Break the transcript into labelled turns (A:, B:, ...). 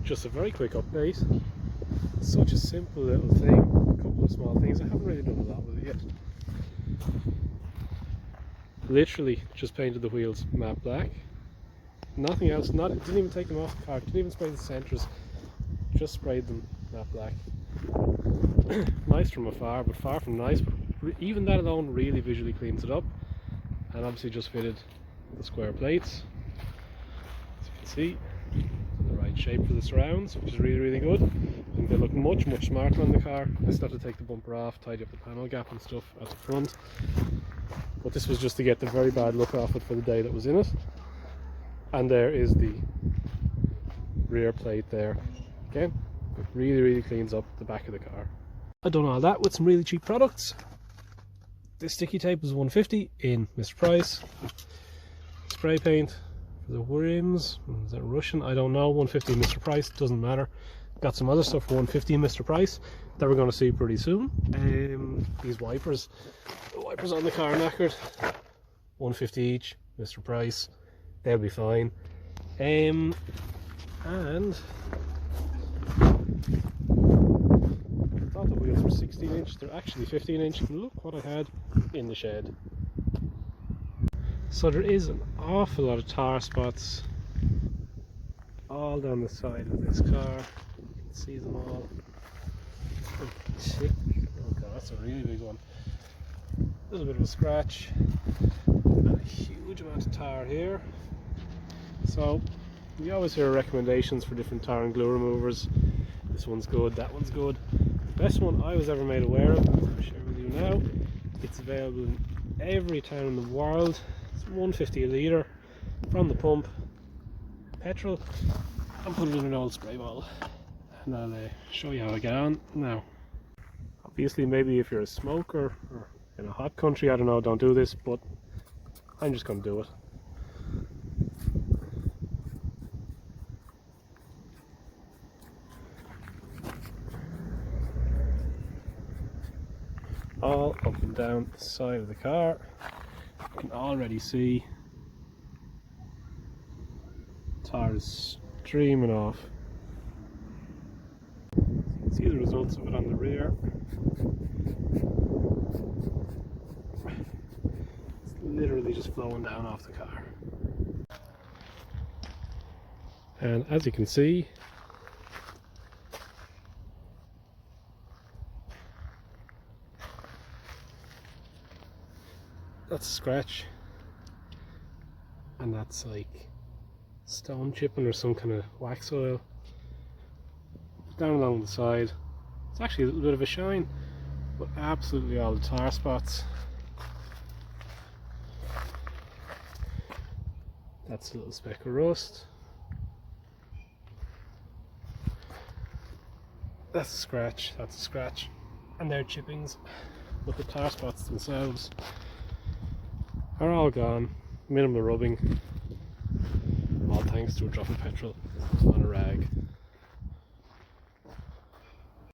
A: just a very quick update. Such a simple little thing, a couple of small things. I haven't really done a lot with it yet. Literally just painted the wheels matte black. Nothing else, didn't even take them off the car, didn't even spray the centres, just sprayed them matte black. Nice from afar, but far from nice. But even that alone really visually cleans it up. And obviously just fitted the square plates, as you can see, in the right shape for the surrounds, which is really good. I think they look much smarter on the car. I still have to take the bumper off, tidy up the panel gap and stuff at the front. But this was just to get the very bad look off it for the day that was in it. And there is the rear plate there. Again, it really cleans up the back of the car. I've done all that with some really cheap products. This sticky tape was $150 in Mr. Price. Spray paint for the rims, is that Russian? I don't know. $150 in Mr. Price, doesn't matter. Got some other stuff for $150 in Mr. Price that we're going to see pretty soon. These wipers, the wipers on the car knackered, $150 each, Mr. Price. They'll be fine. And I thought the wheels were 16 inch, they're actually 15 inch. Look what I had in the shed. So there is an awful lot of tar spots all down the side of this car. You can see them all. Oh god, that's a really big one. A little bit of a scratch and a huge amount of tar here. So we always hear recommendations for different tar and glue removers. This one's good, that one's good. The best one I was ever made aware of, I'll share with you now. It's available in every town in the world. It's $150 a litre from the pump, petrol, and put it in an old spray bottle. And I'll show you how I get on now. Obviously, maybe if you're a smoker or in a hot country, I don't know, don't do this, but I'm just going to do it. All up and down the side of the car. You can already see tar is streaming off. You can see the results of it on the rear. It's literally just flowing down off the car. And as you can see, that's a scratch, and that's like stone chipping or some kind of wax oil. Down along the side, it's actually a little bit of a shine, but absolutely all the tar spots. That's a little speck of rust. That's a scratch, that's a scratch, and they're chippings, but the tar spots themselves are all gone. Minimal rubbing, all thanks to a drop of petrol on a rag.